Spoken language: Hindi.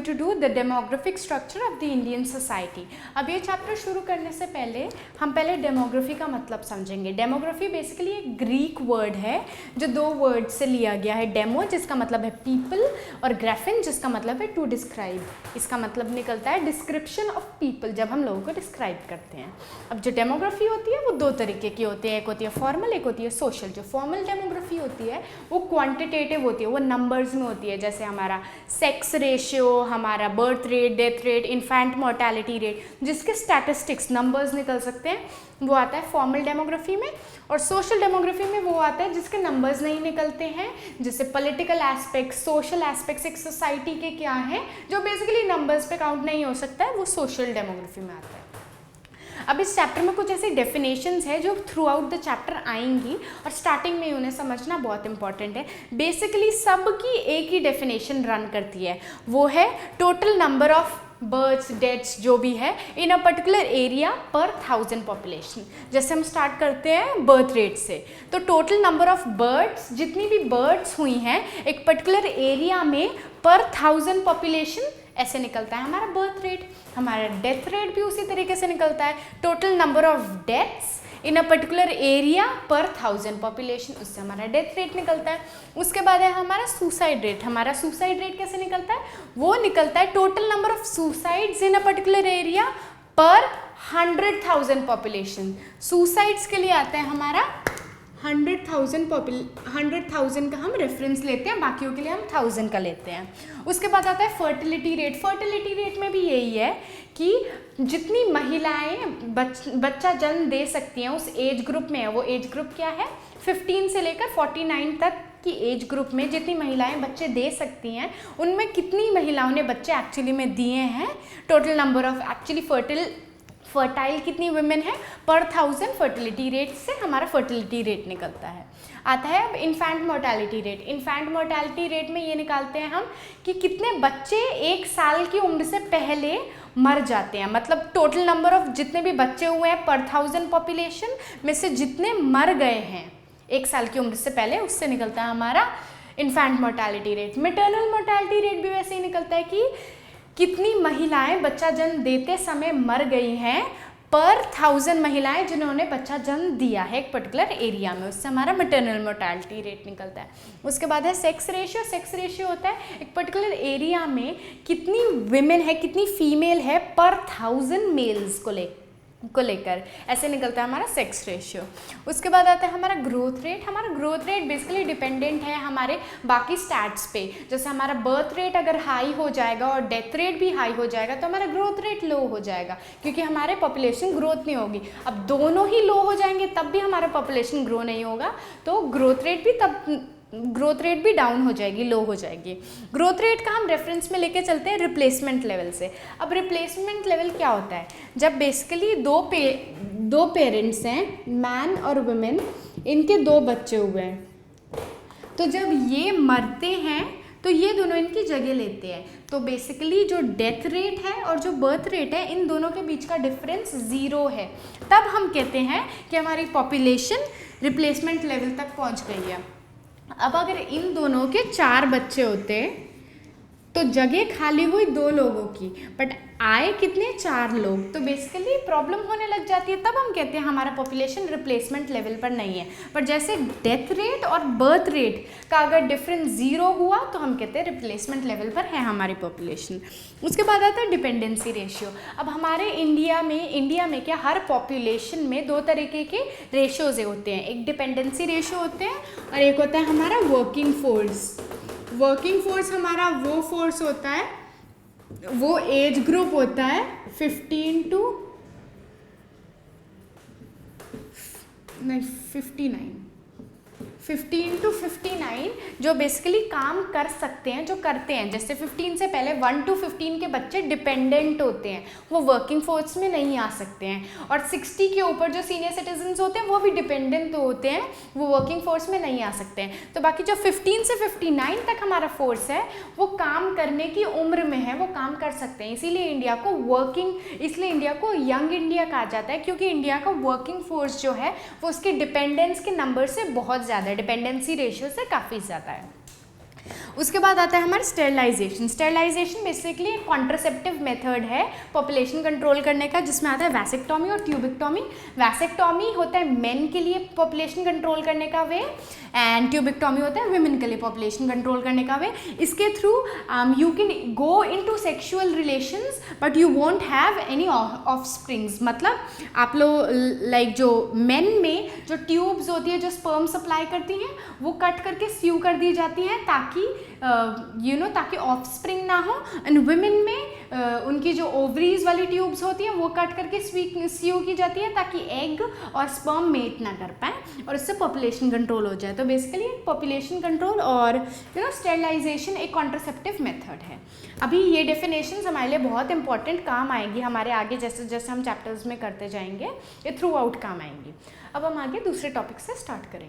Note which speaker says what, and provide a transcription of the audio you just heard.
Speaker 1: to do the demographic structure of the Indian society. अब ये चैप्टर शुरू करने से पहले हम पहले डेमोग्राफी का मतलब समझेंगे. डेमोग्राफी बेसिकली एक ग्रीक वर्ड है जो दो वर्ड से लिया गया है. डेमो जिसका मतलब है पीपल और ग्राफिन जिसका मतलब है टू डिस्क्राइब. इसका मतलब निकलता है डिस्क्रिप्शन ऑफ पीपल जब हम लोगों को डिस्क्राइब करते हैं. अब जो डेमोग्राफी होती है वो दो तरीके की होती है. एक होती है फॉर्मल, एक होती है सोशल. जो फॉर्मल डेमोग्राफी होती है वो क्वांटिटेटिव होती है, वो नंबर्स में होती है. जैसे हमारा सेक्स रेशियो, हमारा birth rate, death rate, infant mortality rate, जिसके स्टैटिस्टिक्स नंबर्स निकल सकते हैं, वो आता है फॉर्मल डेमोग्राफी में. और सोशल डेमोग्राफी में वो आता है जिसके नंबर्स नहीं निकलते हैं, जैसे पॉलिटिकल एस्पेक्ट्स, सोशल एस्पेक्ट्स एक सोसाइटी के क्या हैं जो बेसिकली नंबर्स पे काउंट नहीं हो सकता है, वो सोशल डेमोग्राफी में आता है. अब इस चैप्टर में कुछ ऐसी डेफिनेशंस है जो थ्रू आउट द चैप्टर आएंगी और स्टार्टिंग में उन्हें समझना बहुत इंपॉर्टेंट है. बेसिकली सबकी एक ही डेफिनेशन रन करती है, वो है total number of births, deaths जो भी है इन अ पर्टिकुलर एरिया पर 1000 पॉपुलेशन. जैसे हम स्टार्ट करते हैं बर्थ रेट से, तो टोटल नंबर ऑफ बर्थ्स, जितनी भी बर्थ्स हुई हैं एक पर्टिकुलर एरिया में पर 1000 पॉपुलेशन, ऐसे निकलता है हमारा बर्थ रेट. हमारा डेथ रेट भी उसी तरीके से निकलता है, total number of deaths in a particular area पर 1000 पॉपुलेशन, उससे हमारा डेथ रेट निकलता है. उसके बाद है हमारा सुसाइड रेट. हमारा सुसाइड रेट कैसे निकलता है? वो निकलता है total number of suicides in a particular area पर 100,000 पॉपुलेशन. सुसाइड्स के लिए आता है हमारा 100,000 का हम रेफरेंस लेते हैं, बाकियों के लिए हम 1000 का लेते हैं. उसके बाद आता है फर्टिलिटी रेट. फर्टिलिटी रेट में भी यही है कि जितनी महिलाएं बच्चा जन्म दे सकती हैं उस एज ग्रुप में है. वो एज ग्रुप क्या है? 15 से लेकर 49 तक की एज ग्रुप में जितनी महिलाएं बच्चे दे सकती हैं, उनमें कितनी महिलाओं ने बच्चे एक्चुअली में दिए हैं. Total number of actually fertile कितनी वुमेन है पर 1000 फर्टिलिटी रेट से हमारा फर्टिलिटी रेट निकलता है. आता है अब infant mortality rate. Infant mortality rate में ये निकालते हैं हम कि कितने बच्चे 1 साल की उम्र से पहले मर जाते हैं. मतलब टोटल नंबर ऑफ जितने भी बच्चे हुए हैं पर 1000 पॉपुलेशन में से जितने मर गए हैं 1 साल की उम्र से पहले, उससे निकलता है हमारा infant mortality rate. Maternal mortality rate भी वैसे ही निकलता है कि कितनी महिलाएं बच्चा जन्म देते समय मर गई हैं पर 1000 महिलाएं जिन्होंने बच्चा जन्म दिया है एक पर्टिकुलर एरिया में, उससे हमारा मैटरनल मोर्टेलिटी रेट निकलता है. उसके बाद है सेक्स रेशियो. सेक्स रेशियो होता है एक पर्टिकुलर एरिया में कितनी विमेन है, कितनी फीमेल है पर 1000 मेल्स को लेकर, ऐसे निकलता है हमारा सेक्स रेशियो. उसके बाद आता है हमारा ग्रोथ रेट. हमारा ग्रोथ रेट बेसिकली डिपेंडेंट है हमारे बाकी स्टैट्स पे. जैसे हमारा बर्थ रेट अगर हाई हो जाएगा और डेथ रेट भी हाई हो जाएगा तो हमारा ग्रोथ रेट लो हो जाएगा, क्योंकि हमारे पॉपुलेशन ग्रोथ नहीं होगी. अब दोनों ही लो हो जाएंगे तब भी हमारा पॉपुलेशन ग्रो नहीं होगा, तो ग्रोथ रेट भी डाउन हो जाएगी, लो हो जाएगी. ग्रोथ रेट का हम रेफरेंस में लेके चलते हैं रिप्लेसमेंट लेवल से. अब रिप्लेसमेंट लेवल क्या होता है? जब बेसिकली दो पेरेंट्स हैं, मैन और वुमेन, इनके 2 बच्चे हुए हैं, तो जब ये मरते हैं तो ये दोनों इनकी जगह लेते हैं. तो बेसिकली जो डेथ रेट है और जो बर्थ रेट है इन दोनों के बीच का डिफरेंस 0 है. तब हम कहते हैं कि हमारी पॉपुलेशन रिप्लेसमेंट लेवल तक पहुँच गई है. अब अगर इन दोनों के 4 बच्चे होते तो जगह खाली हुई 2 लोगों की, बट आए कितने? 4 लोग, तो बेसिकली प्रॉब्लम होने लग जाती है. तब हम कहते हैं हमारा पॉपुलेशन रिप्लेसमेंट लेवल पर नहीं है. पर जैसे डेथ रेट और बर्थ रेट का अगर डिफरेंस 0 हुआ तो हम कहते हैं रिप्लेसमेंट लेवल पर है हमारी पॉपुलेशन. उसके बाद आता है डिपेंडेंसी रेशियो. अब हमारे इंडिया में क्या हर पॉपुलेशन में 2 तरीके के रेशियोज होते हैं. एक डिपेंडेंसी रेशियो होते हैं और एक होता है हमारा वर्किंग फोर्स. वर्किंग फोर्स हमारा वो फोर्स होता है, वो एज ग्रुप होता है 15 to 59 जो बेसिकली काम कर सकते हैं, जो करते हैं. जैसे 15 से पहले 1 to 15 के बच्चे डिपेंडेंट होते हैं, वो वर्किंग फोर्स में नहीं आ सकते हैं. और 60 के ऊपर जो सीनियर सिटीजन्स होते हैं वो भी डिपेंडेंट होते हैं, वो वर्किंग फोर्स में नहीं आ सकते हैं. तो बाकी जो 15 से 59 तक हमारा फोर्स है वो काम करने की उम्र में है, वो काम कर सकते हैं. इसलिए इंडिया को यंग इंडिया कहा जाता है, क्योंकि इंडिया का वर्किंग फोर्स जो है वो उसके डिपेंडेंस के नंबर से बहुत ज़्यादा, डिपेंडेंसी रेशियो से काफ़ी ज़्यादा है. उसके बाद आता है हमारा स्टेरिलाइजेशन। स्टेरिलाइजेशन बेसिकली एक कॉन्ट्रासेप्टिव मेथड है पॉपुलेशन कंट्रोल करने का, जिसमें आता है वैसेक्टॉमी और ट्यूबिक्टॉमी। वैसेक्टॉमी होता है मेन के लिए पॉपुलेशन कंट्रोल करने का वे, एंड ट्यूबिक्टॉमी होता है वुमेन के लिए पॉपुलेशन कंट्रोल करने का वे। इसके through you can go into sexual relations but you won't have any offsprings. मतलब आप लोग लाइक जो मेन में जो ट्यूब्स होती है जो स्पर्म सप्लाई करती हैं वो कट करके स्यू कर दी जाती हैं ताकि ताकि ऑफस्प्रिंग ना हो। एंड वुमेन में उनकी जो ओवरीज वाली ट्यूब्स होती हैं वो कट करके स्यू की जाती है ताकि एग और स्पर्म मेट ना कर पाए और इससे पॉपुलेशन कंट्रोल हो जाए। तो बेसिकली पॉपुलेशन कंट्रोल और स्टेरिलाइजेशन एक कॉन्ट्रासेप्टिव मेथड है। अभी ये डेफिनेशंस हमारे लिए बहुत इंपॉर्टेंट काम आएंगी हमारे आगे, जैसे जैसे हम चैप्टर्स में करते जाएंगे ये थ्रू आउट काम आएंगी। अब हम आगे दूसरे टॉपिक से स्टार्ट करेंगे।